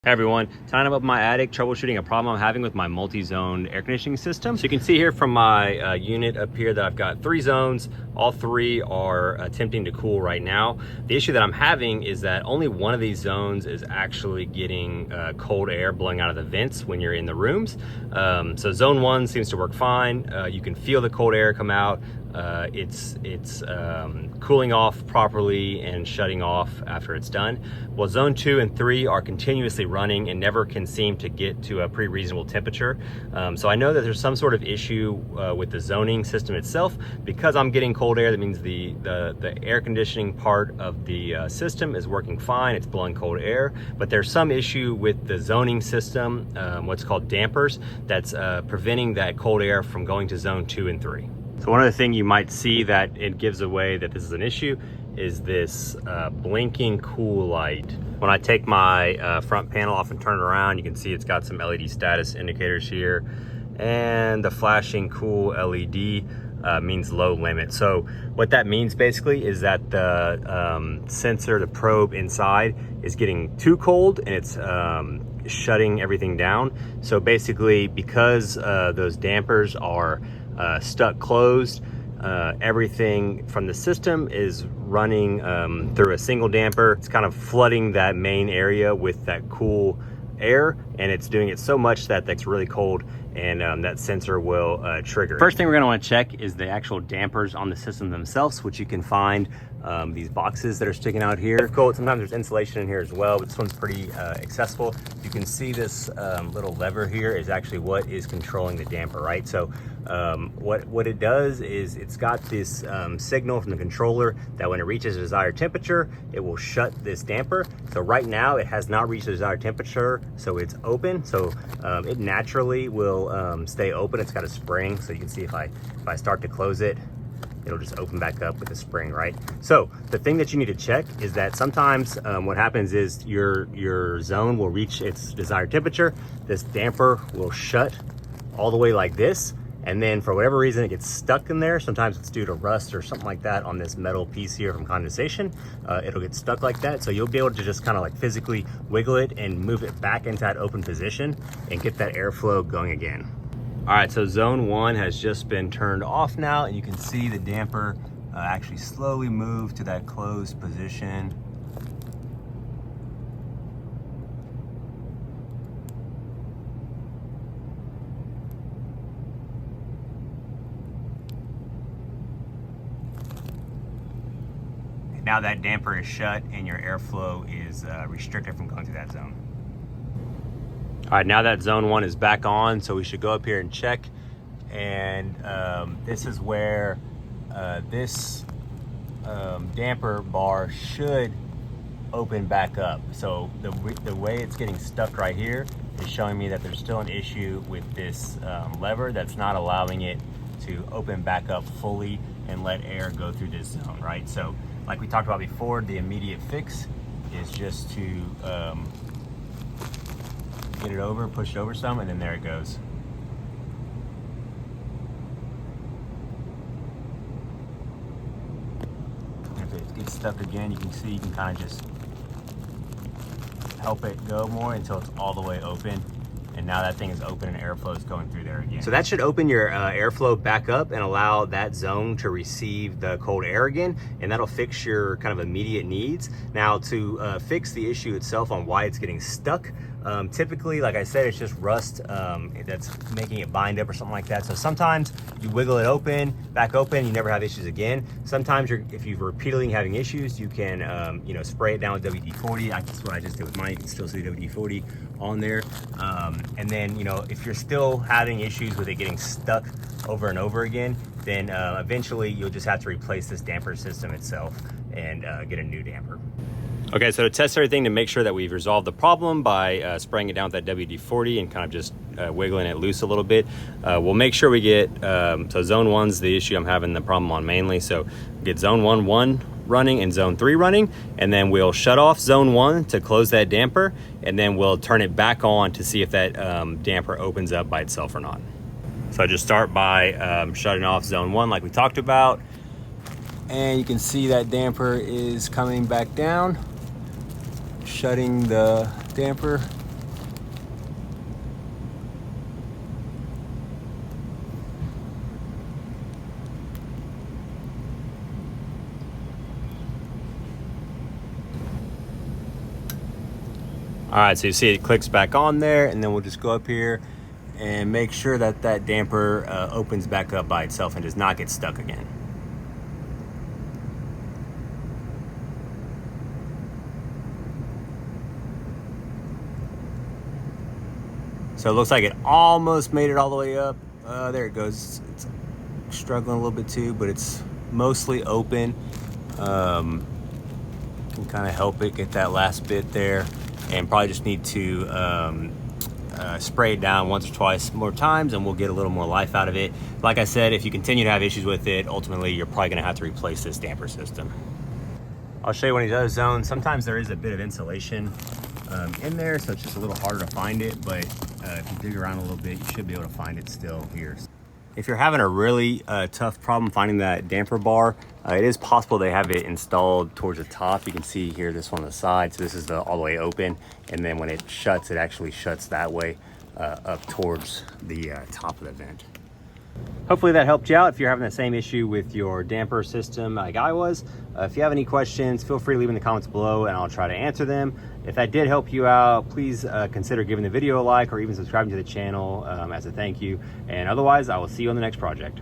Hey everyone, tonight I'm up in my attic troubleshooting a problem I'm having with my multi-zone air conditioning system. So you can see here from my unit up here that I've got 3 zones. All 3 are attempting to cool right now. The issue that I'm having is that only one of these zones is actually getting cold air blowing out of the vents when you're in the rooms. So zone 1 seems to work fine. You can feel the cold air come out. It's cooling off properly and shutting off after it's done. Well, zone 2 and 3 are continuously running and never can seem to get to a pretty reasonable temperature. So I know that there's some sort of issue with the zoning system itself. Because I'm getting cold air, that means the air conditioning part of the system is working fine. It's blowing cold air, but there's some issue with the zoning system, what's called dampers, that's preventing that cold air from going to zone 2 and 3. So one other thing you might see that it gives away that this is an issue is this blinking cool light. When I take my front panel off and turn it around, you can see it's got some LED status indicators here, and the flashing cool LED means low limit. So what that means basically is that the sensor, the probe inside, is getting too cold and it's shutting everything down. So basically, because those dampers are stuck closed, everything from the system is running through a single damper. It's kind of flooding that main area with that cool air, and it's doing it so much that it's really cold, and that sensor will trigger. First thing we're going to want to check is the actual dampers on the system themselves, which you can find these boxes that are sticking out here. Difficult. Sometimes there's insulation in here as well, but this one's pretty accessible. You can see this little lever here is actually what is controlling the damper, right? So what it does is it's got this signal from the controller that when it reaches a desired temperature, it will shut this damper. So right now it has not reached the desired temperature, so it's open. So it naturally will stay open. It's got a spring, so you can see if I start to close it, it'll just open back up with a spring, right? So the thing that you need to check is that sometimes what happens is your zone will reach its desired temperature. This damper will shut all the way like this, and then for whatever reason it gets stuck in there. Sometimes it's due to rust or something like that on this metal piece here from condensation. It'll get stuck like that, so you'll be able to just kind of like physically wiggle it and move it back into that open position and get that airflow going again. All right, so zone 1 has just been turned off now, and you can see the damper actually slowly move to that closed position. Now that damper is shut and your airflow is restricted from going through that zone. All right, now that zone 1 is back on, so we should go up here and check. And this is where this damper bar should open back up. So the way it's getting stuck right here is showing me that there's still an issue with this lever that's not allowing it to open back up fully and let air go through this zone, right? So like we talked about before, the immediate fix is just to get it over, push it over some, and then there it goes. If it gets stuck again, you can see you can kind of just help it go more until it's all the way open. And now that thing is open and airflow is going through there again. So that should open your airflow back up and allow that zone to receive the cold air again, and that'll fix your kind of immediate needs. Now to fix the issue itself on why it's getting stuck, typically, like I said, it's just rust that's making it bind up or something like that. So sometimes you wiggle it open, back open, you never have issues again. Sometimes if you're repeatedly having issues, you can spray it down with WD-40. That's what I just did with mine. You can still see WD-40 on there. And then, if you're still having issues with it getting stuck over and over again, then eventually you'll just have to replace this damper system itself and get a new damper. Okay, so to test everything to make sure that we've resolved the problem by spraying it down with that WD-40 and kind of just wiggling it loose a little bit, we'll make sure we get, so zone 1's the issue I'm having the problem on mainly, so get zone 1 running and zone 3 running, and then we'll shut off zone 1 to close that damper, and then we'll turn it back on to see if that damper opens up by itself or not. So I just start by shutting off zone 1 like we talked about, and you can see that damper is coming back down, shutting the damper All right, so you see it clicks back on there, and then we'll just go up here and make sure that that damper opens back up by itself and does not get stuck again. So it looks like it almost made it all the way up. There it goes. It's struggling a little bit too, but it's mostly open. Can kind of help it get that last bit there, and probably just need to spray it down once or twice more times, and we'll get a little more life out of it. Like I said, if you continue to have issues with it, ultimately you're probably going to have to replace this damper system. I'll show you one of these other zones. Sometimes there is a bit of insulation in there, so it's just a little harder to find it, but if you dig around a little bit, you should be able to find it still here. If you're having a really tough problem finding that damper bar, it is possible they have it installed towards the top. You can see here this one on the side, so this is all the way open, and then when it shuts, it actually shuts that way up towards the top of the vent. Hopefully that helped you out if you're having the same issue with your damper system like I was. If you have any questions, feel free to leave in the comments below and I'll try to answer them. If that did help you out, please consider giving the video a like or even subscribing to the channel as a thank you. And otherwise, I will see you on the next project.